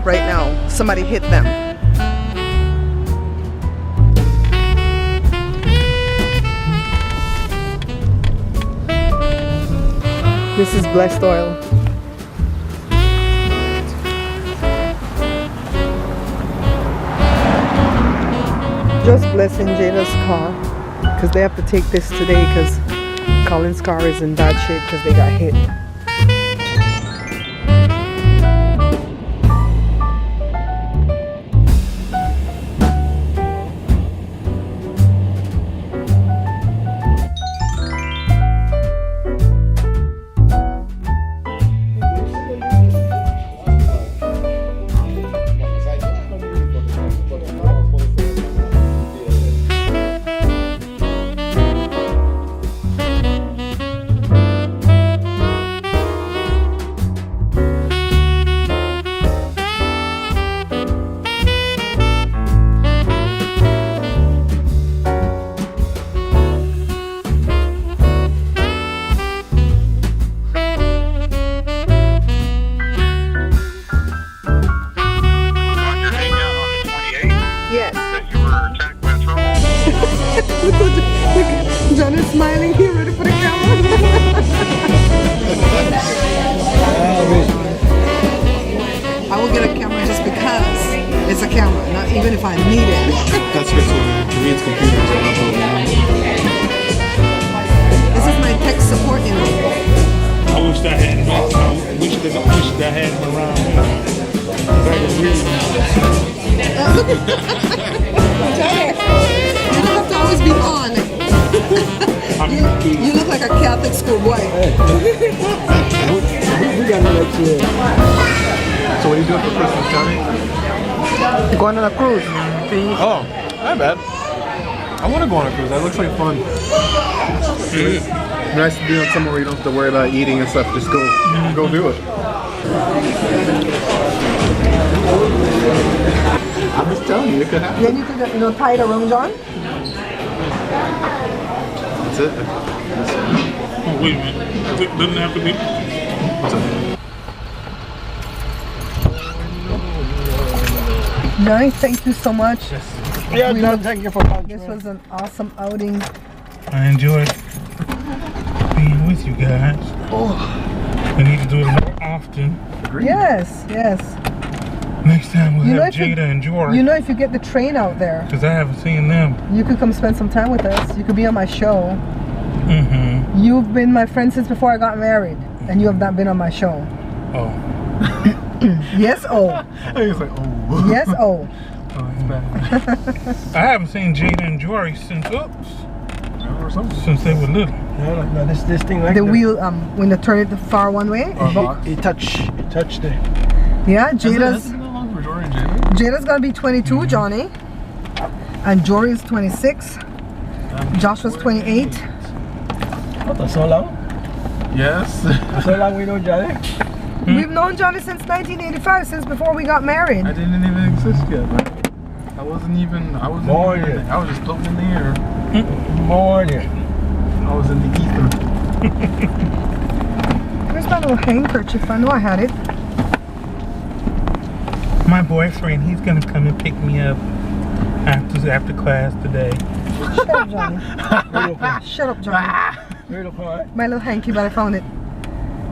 right now. Somebody hit them. This is blessed oil. Just blessing Jada's car because they have to take this today because Colin's car is in bad shape because they got hit. John is smiling here, ready for the camera. I will get a camera just because it's a camera, not even if I need it. That's good. To me, it's computers. This is my tech support unit. I wish I had him. I wish that I had him around. You don't have to always be on. You look like a Catholic school boy. We got no next year. So what are you doing for Christmas, Johnny? Going on a cruise. Oh, not bad. I want to go on a cruise. That looks like fun. Nice to be on somewhere where you don't have to worry about eating and stuff. Just go do it. I'm just telling you, it could happen. Then you could, tie it around John. That's it. Oh, wait a minute. It doesn't have to be. What's up? Johnny, thank you so much. Yeah, John, thank you for coming. This was an awesome outing. I enjoyed being with you guys. Oh. We need to do it more often. Agreed. Yes. Next time we'll have Jada and Jory. You know, if you get the train out there, Because I haven't seen them. you could come spend some time with us. You could be on my show. Mm-hmm. You've been my friend since before I got married, and you have not been on my show. Oh. Yes, oh. I was like, oh. Yes, oh. Oh, it's bad. I haven't seen Jada and Jory since, Or something. since they were little. No, this thing like The wheel, when you turn it far one way. it touched it. Yeah, Has it Jada's been that long for Jory and Jada? Jada's gonna be 22, Johnny. And Jory is 26. Joshua's 28. What, that's so long? Yes. So long we know Johnny? We've known Johnny since 1985, since before we got married. I didn't even exist yet. Man. I was just floating in the air. Morning. I was in the ether. Where's my little handkerchief? I know I had it. My boyfriend, he's going to come and pick me up after class today. Shut up, Johnny. Shut up, Johnny. My little hanky, but I found it.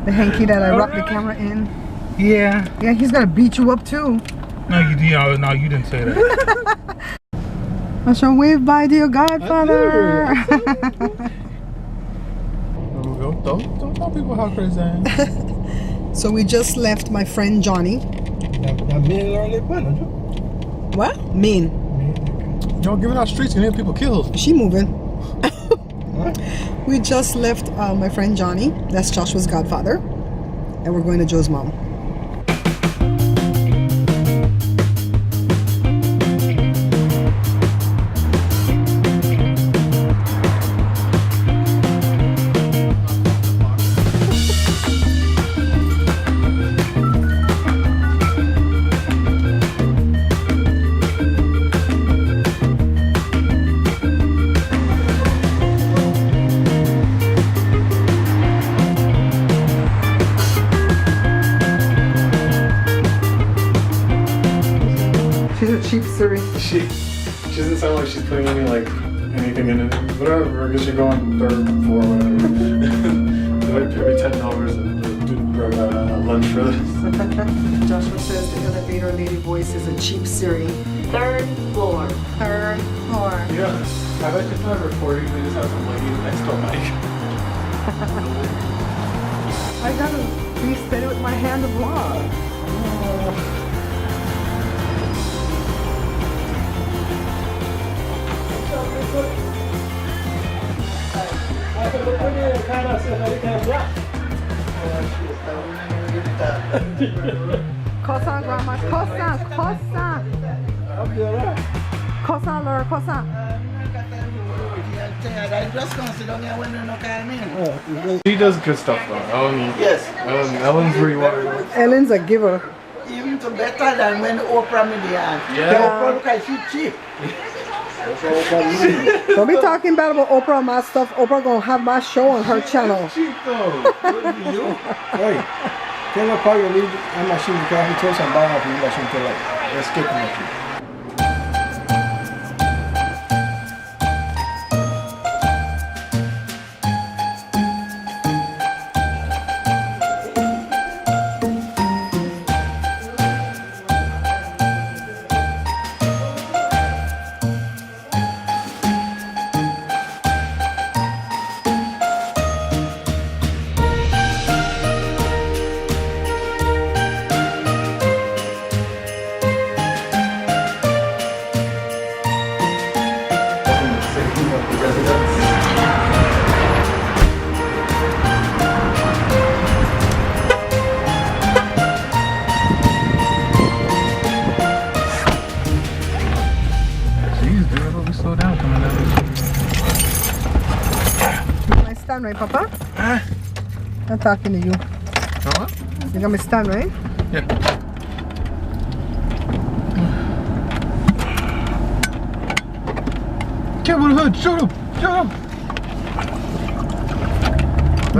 The hanky that I wrapped the camera in. Yeah. Yeah, he's gonna beat you up too. No, you didn't say that. I shall wave bye to your godfather. Don't tell people how crazy I am. So we just left my friend Johnny. What? Mean. Y'all giving out streets and getting people killed. She moving. We just left my friend Johnny. That's Joshua's godfather. And we're going to Joe's mom. She's a cheap Siri. She doesn't sound like she's putting any like anything in it. Whatever, I guess you're going third, fourth, whatever. They might pay me $10 and do lunch for this. Joshua says the elevator lady voice is a cheap Siri. Third floor. Third floor. Yeah, I like to start recording. They just have some lady next to a mic. I gotta be steady with my hand to vlog. Croissant, grandma. Croissant, croissant. Croissant, Laura, croissant. I just gonna sit down here when you no call me. She does good stuff though. Yes. Ellen's rewarded. Ellen's a giver. Even to better than when Oprah me there. Yeah. Oprah look like she cheap. Don't be talking bad about Oprah and my stuff. Oprah gonna have my show on her channel. Cheap though. Hey, tell her call you leave a machine to coffee toast and buy up your machine to like escape from you. Stand right, Papa? I'm talking to you. What? You got me stand right? Yeah. Get on the hood, shoot him!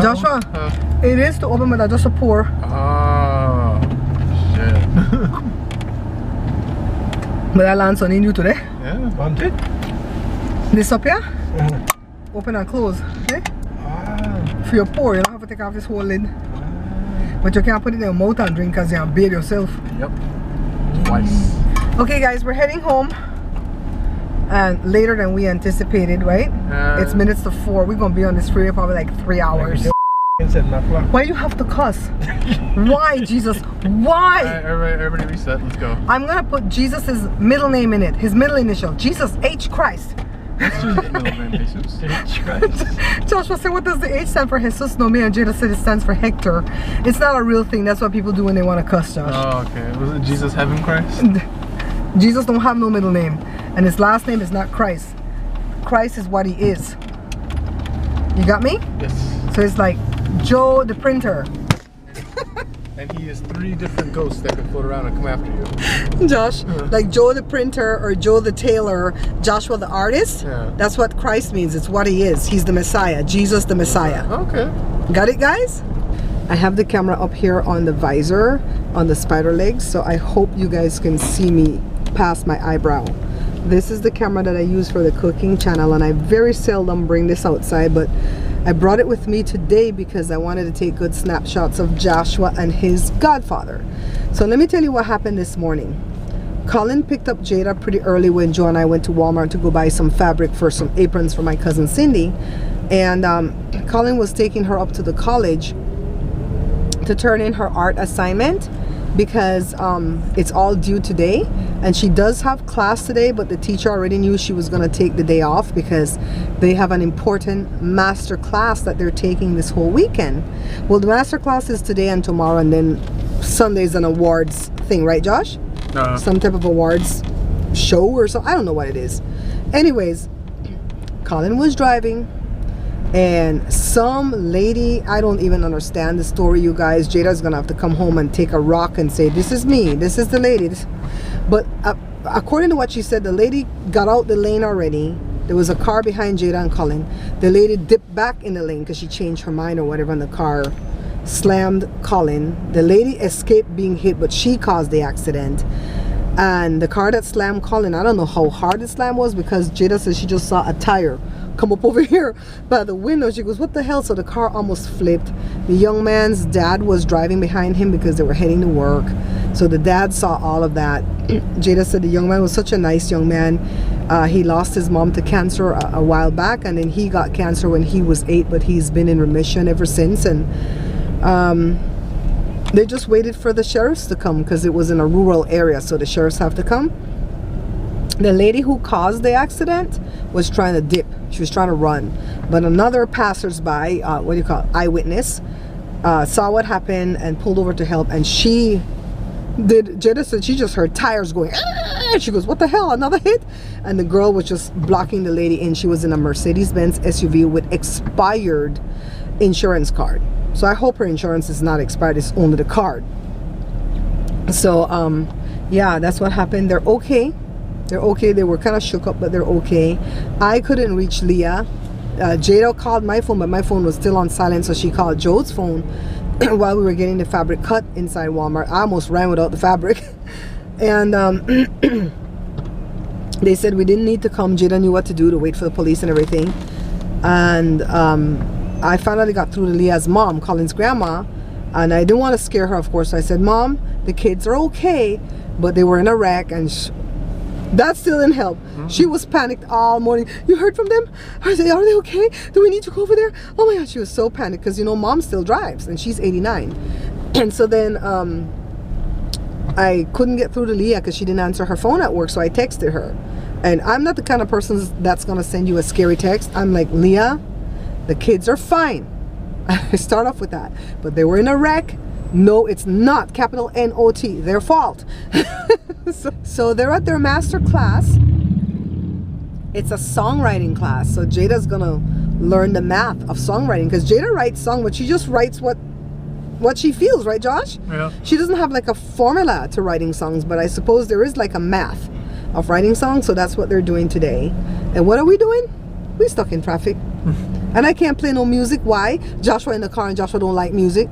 Joshua, it is to open, but I just a pour. Oh, shit. But I land something new today. Yeah, wanted. This up here? Open and close. Okay? For your pour, you don't have to take off this whole lid. But you can't put it in your mouth and drink because you have bathe yourself. Yep. Twice. Okay guys, we're heading home. And later than we anticipated, right? It's minutes to 4. We're gonna be on this freeway probably like 3 hours. Why you have to cuss? Why, Jesus? Why? Alright, everybody reset, let's go. I'm gonna put Jesus' middle name in it. His middle initial. Jesus H. Christ. Joshua said, what does the H stand for? Jesus? No, me and Jada said it stands for Hector. It's not a real thing. That's what people do when they want to cuss, Josh. Oh, okay. Was it Jesus Heaven Christ? Jesus don't have no middle name. And his last name is not Christ. Christ is what he is. You got me? Yes. So it's like Joe the printer. And he is 3 different ghosts that can float around and come after you. Josh, like Joe the printer or Joe the tailor, Joshua the artist. Yeah. That's what Christ means. It's what he is. He's the Messiah. Jesus the Messiah. Okay. Got it, guys? I have the camera up here on the visor on the spider legs, so I hope you guys can see me past my eyebrow. This is the camera that I use for the cooking channel, and I very seldom bring this outside, but I brought it with me today because I wanted to take good snapshots of Joshua and his godfather. So let me tell you what happened this morning. Colin picked up Jada pretty early when Joe and I went to Walmart to go buy some fabric for some aprons for my cousin Cindy, and Colin was taking her up to the college to turn in her art assignment because it's all due today, and she does have class today, but the teacher already knew she was going to take the day off because they have an important master class that they're taking this whole weekend. Well, the master class is today and tomorrow, and then Sunday's an awards thing, right, Josh? Some type of awards show or something. I don't know what it is. Anyways, Colin was driving, and some lady, I don't even understand the story, you guys. Jada's gonna have to come home and take a rock and say, this is me, this is the lady. But according to what she said, the lady got out the lane already. There was a car behind Jada and Colin. The lady dipped back in the lane because she changed her mind or whatever, and the car slammed Colin. The lady escaped being hit, but she caused the accident. And the car that slammed Colin, I don't know how hard the slam was, because Jada says she just saw a tire come up over here by the window. She goes, what the hell? So the car almost flipped. The young man's dad was driving behind him because they were heading to work. So the dad saw all of that. Jada said the young man was such a nice young man. He lost his mom to cancer a while back, and then he got cancer when he was 8, but he's been in remission ever since. And they just waited for the sheriffs to come because it was in a rural area, so the sheriffs have to come. The lady who caused the accident was trying to dip. She was trying to run, but another passersby, what do you call it, eyewitness, saw what happened and pulled over to help. And she did, Jada said she just heard tires going, ah! She goes, what the hell, another hit? And the girl was just blocking the lady in. She was in a Mercedes-Benz SUV with expired insurance card. So I hope her insurance is not expired, it's only the card. So yeah, that's what happened. They're okay. They're okay. They were kind of shook up, but they're okay. I couldn't reach Leah. Jada called my phone, but my phone was still on silent, so she called Joe's phone while we were getting the fabric cut inside Walmart. I almost ran without the fabric. And they said we didn't need to come. Jada knew what to do, to wait for the police and everything. And I finally got through to Leah's mom, Colin's grandma, and I didn't want to scare her, of course. So I said, Mom, the kids are okay, but they were in a wreck, and that still didn't help. She was panicked all morning. You heard from them? Are they okay? Do we need to go over there? Oh my God, she was so panicked because, you know, Mom still drives and she's 89. And so then I couldn't get through to Leah because she didn't answer her phone at work, so I texted her. And I'm not the kind of person that's going to send you a scary text. I'm like, Leah, the kids are fine. I start off with that. But they were in a wreck. No, it's not, capital N-O-T, their fault. So they're at their master class. It's a songwriting class. So Jada's gonna learn the math of songwriting, because Jada writes song, but she just writes what she feels, right, Josh? Yeah. She doesn't have like a formula to writing songs, but I suppose there is like a math of writing songs. So that's what they're doing today. And what are we doing? We're stuck in traffic. And I can't play no music. Why? Joshua in the car, and Joshua don't like music.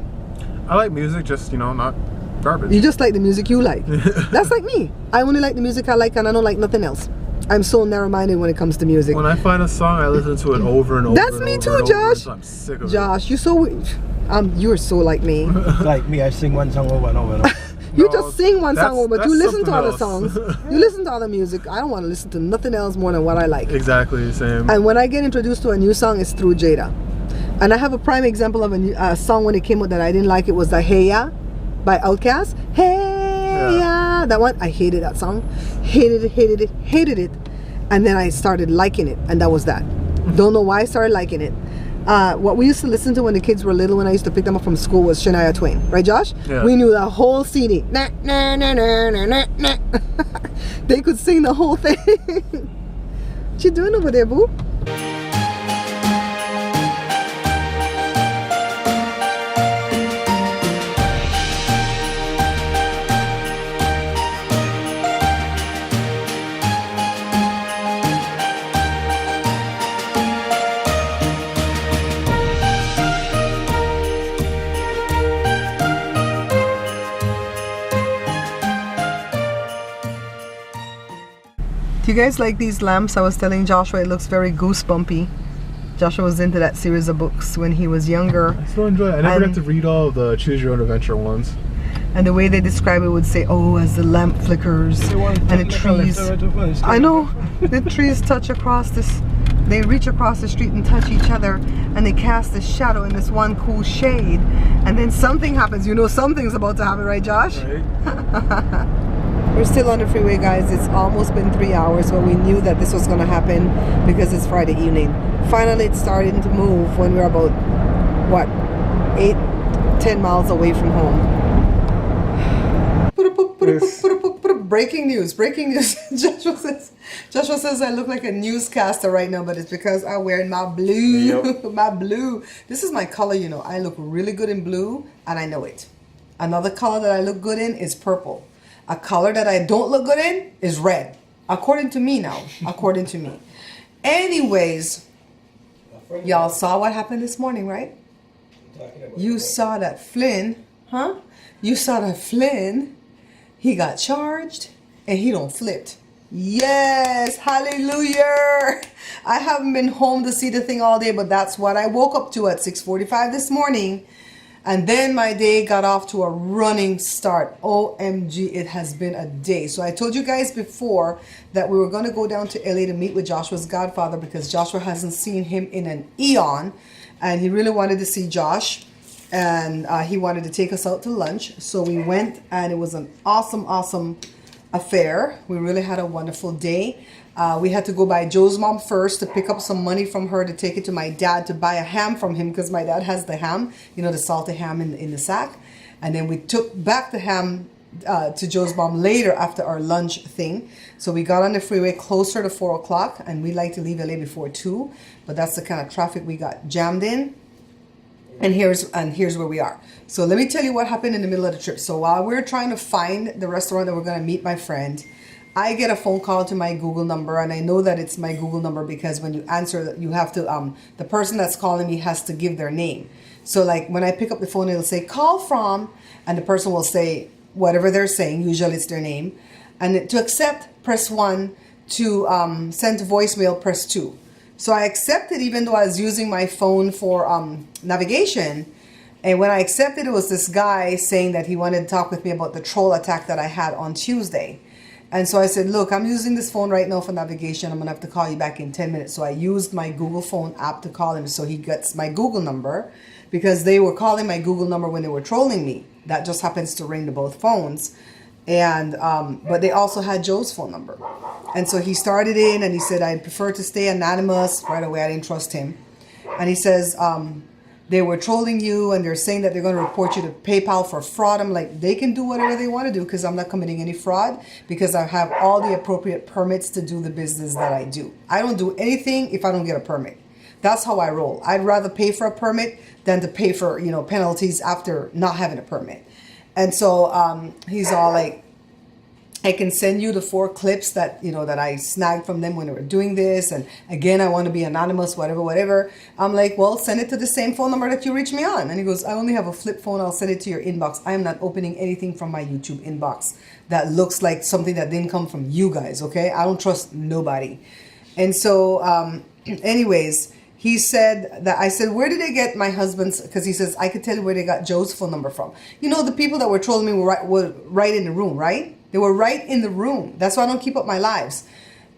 I like music, just, you know, not garbage. You just like the music you like. That's like me. I only like the music I like, and I don't like nothing else. I'm so narrow-minded when it comes to music. When I find a song, I listen to it over and over. That's and me over too, and Josh. over, so I'm sick of Josh, you're so like me. Like me, I sing one song over and over and over. You No, just sing one song over, but you listen to other something songs. else. You listen to other music. I don't want to listen to nothing else more than what I like. Exactly the same. And when I get introduced to a new song, it's through Jada. And I have a prime example of a song when it came out that I didn't like. It was the Hey Ya by Outkast. Hey Ya, that one. I hated that song. Hated it. And then I started liking it, and that was that. Don't know why I started liking it. What we used to listen to when the kids were little, when I used to pick them up from school, was Shania Twain, right, Josh? Yeah. We knew the whole CD. Nah, nah, nah, nah, nah, nah, nah. They could sing the whole thing. What you doing over there, boo? Do you guys like these lamps? I was telling Joshua it looks very goosebumpy. Joshua was into that series of books when he was younger. I still enjoy it. I never got to read all of the Choose Your Own Adventure ones. And the way they describe it would say, oh, as the lamp flickers and the trees. I know, the trees touch across this, they reach across the street and touch each other, and they cast a shadow in this one cool shade. And then something happens. You know something's about to happen, right, Josh? Right? We're still on the freeway, guys. It's almost been 3 hours, but we knew that this was going to happen because it's Friday evening. Finally, it's starting to move when we're about, what, 8-10 miles away from home. Breaking news. Joshua says I look like a newscaster right now, but it's because I'm wearing my blue. Yep. My blue. This is my color, you know. I look really good in blue, and I know it. Another color that I look good in is purple. A color that I don't look good in is red. According to me now. According to me. Anyways, y'all saw what happened this morning, right? You saw that Flynn, huh? You saw that Flynn, he got charged. and he don't flipped. Yes, hallelujah. I haven't been home to see the thing all day, but that's what I woke up to at 6:45 this morning. And then my day got off to a running start. OMG, it has been a day. So I told you guys before that we were going to go down to LA to meet with Joshua's godfather because Joshua hasn't seen him in an eon. And he really wanted to see Josh. And he wanted to take us out to lunch. So we went, and it was an awesome, awesome affair. We really had a wonderful day. We had to go by Joe's mom first to pick up some money from her to take it to my dad to buy a ham from him because my dad has the ham, you know, the salted ham in the sack. And then we took back the ham to Joe's mom later after our lunch thing. So we got on the freeway closer to 4 o'clock, and we like to leave LA before 2, but that's the kind of traffic we got jammed in. And here's where we are. So let me tell you what happened in the middle of the trip. So while we're trying to find the restaurant that we're going to meet my friend, I get a phone call to my Google number, and I know that it's my Google number because when you answer, you have to, the person that's calling me has to give their name. So like when I pick up the phone, it'll say call from, and the person will say whatever they're saying, usually it's their name. And to accept, press 1. To send to voicemail, press 2. So I accepted even though I was using my phone for navigation. And when I accepted, it was this guy saying that he wanted to talk with me about the troll attack that I had on Tuesday. And so I said, look, I'm using this phone right now for navigation. I'm going to have to call you back in 10 minutes. So I used my Google phone app to call him. So he gets my Google number because they were calling my Google number when they were trolling me. That just happens to ring to both phones. And but they also had Joe's phone number. And so he started in and he said, I'd prefer to stay anonymous. Right away, I didn't trust him. And he says, they were trolling you and they're saying that they're going to report you to PayPal for fraud. I'm like, they can do whatever they want to do because I'm not committing any fraud because I have all the appropriate permits to do the business that I do. I don't do anything if I don't get a permit. That's how I roll. I'd rather pay for a permit than to pay for, you know, penalties after not having a permit. And so he's all like, I can send you the 4 clips that, you know, that I snagged from them when they were doing this. And again, I want to be anonymous, whatever. I'm like, well, send it to the same phone number that you reach me on. And he goes, I only have a flip phone. I'll send it to your inbox. I am not opening anything from my YouTube inbox that looks like something that didn't come from you guys. Okay. I don't trust nobody. And so, anyways, he said that I said, where did they get my husband's? Because he says, I could tell you where they got Joe's phone number from. You know, the people that were trolling me were right in the room, right? They were right in the room. That's why I don't keep up my lives.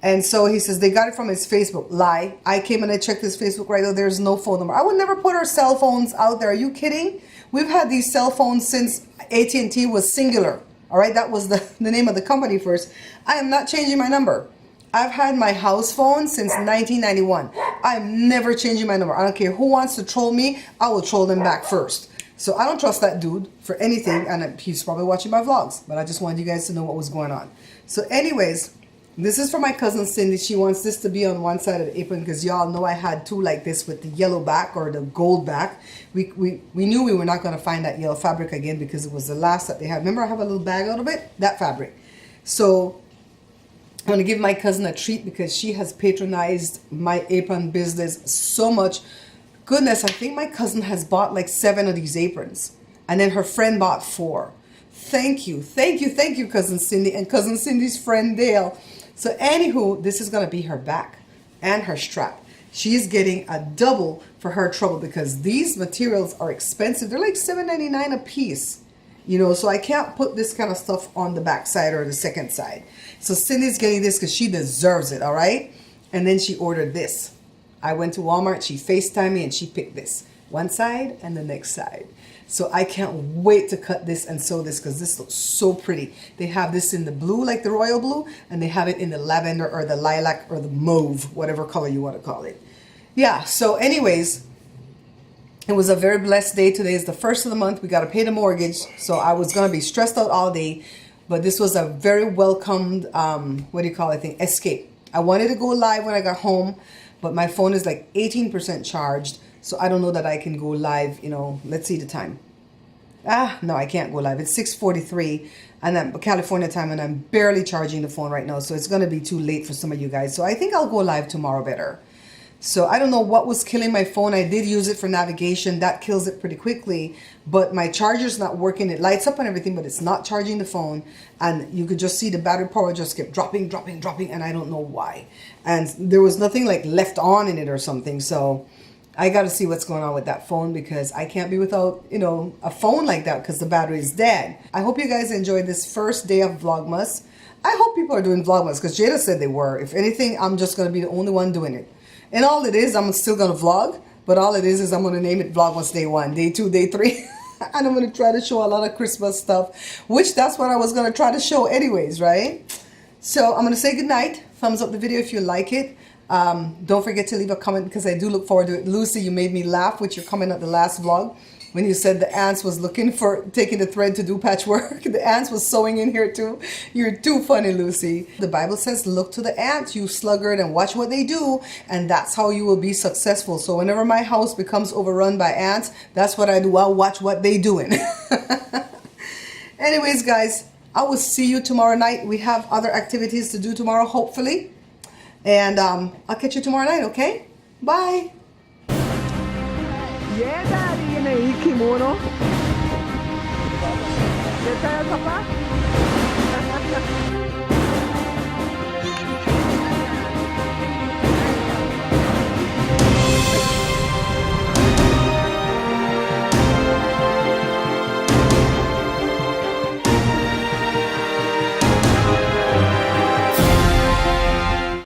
And so he says, they got it from his Facebook. Lie. I came and I checked his Facebook right now. There's no phone number. I would never put our cell phones out there. Are you kidding? We've had these cell phones since AT&T was singular. All right. That was the name of the company first. I am not changing my number. I've had my house phone since 1991. I'm never changing my number. I don't care who wants to troll me. I will troll them back first. So I don't trust that dude for anything, and he's probably watching my vlogs, but I just wanted you guys to know what was going on. So anyways, this is for my cousin Cindy. She wants this to be on one side of the apron because y'all know I had 2 like this with the yellow back or the gold back. We knew we were not going to find that yellow fabric again because it was the last that they had. Remember I have a little bag out of it? That fabric. So I want to give my cousin a treat because she has patronized my apron business so much. Goodness, I think my cousin has bought like 7 of these aprons. And then her friend bought 4. Thank you, Cousin Cindy and Cousin Cindy's friend Dale. So anywho, this is going to be her back and her strap. She's getting a double for her trouble because these materials are expensive. They're like $7.99 a piece. You know, so I can't put this kind of stuff on the back side or the second side. So Cindy's getting this because she deserves it, all right? And then she ordered this. I went to Walmart, she FaceTimed me, and she picked this. One side and the next side. So I can't wait to cut this and sew this because this looks so pretty. They have this in the blue, like the royal blue, and they have it in the lavender or the lilac or the mauve, whatever color you want to call it. Yeah, so anyways, it was a very blessed day. Today is the 1st of the month. We got to pay the mortgage. So I was going to be stressed out all day. But this was a very welcomed, escape. I wanted to go live when I got home. But my phone is like 18% charged. So I don't know that I can go live, you know. Let's see the time. No, I can't go live. It's 6:43 and I'm California time and I'm barely charging the phone right now. So it's going to be too late for some of you guys. So I think I'll go live tomorrow better. So I don't know what was killing my phone. I did use it for navigation. That kills it pretty quickly. But my charger's not working. It lights up and everything, but it's not charging the phone. And you could just see the battery power just kept dropping, dropping, dropping. And I don't know why. And there was nothing like left on in it or something. So I got to see what's going on with that phone, because I can't be without, you know, a phone like that because the battery is dead. I hope you guys enjoyed this first day of Vlogmas. I hope people are doing Vlogmas because Jada said they were. If anything, I'm just going to be the only one doing it. And all it is, I'm still going to vlog, but all it is I'm going to name it Vlogmas Day 1, Day 2, Day 3. And I'm going to try to show a lot of Christmas stuff, which that's what I was going to try to show anyways, right? So I'm going to say goodnight. Thumbs up the video if you like it. Don't forget to leave a comment because I do look forward to it. Lucy, you made me laugh with your comment at the last vlog when you said the ants was looking for taking the thread to do patchwork. The ants was sewing in here too. You're too funny, Lucy. The Bible says, look to the ants, you sluggard, and watch what they do, and that's how you will be successful. So whenever my house becomes overrun by ants, that's what I do. I'll watch what they doing. Anyways, guys, I will see you tomorrow night. We have other activities to do tomorrow, hopefully. And I'll catch you tomorrow night, okay? Bye. Yeah, Daddy, in a kimono. ¿Qué tal, papá?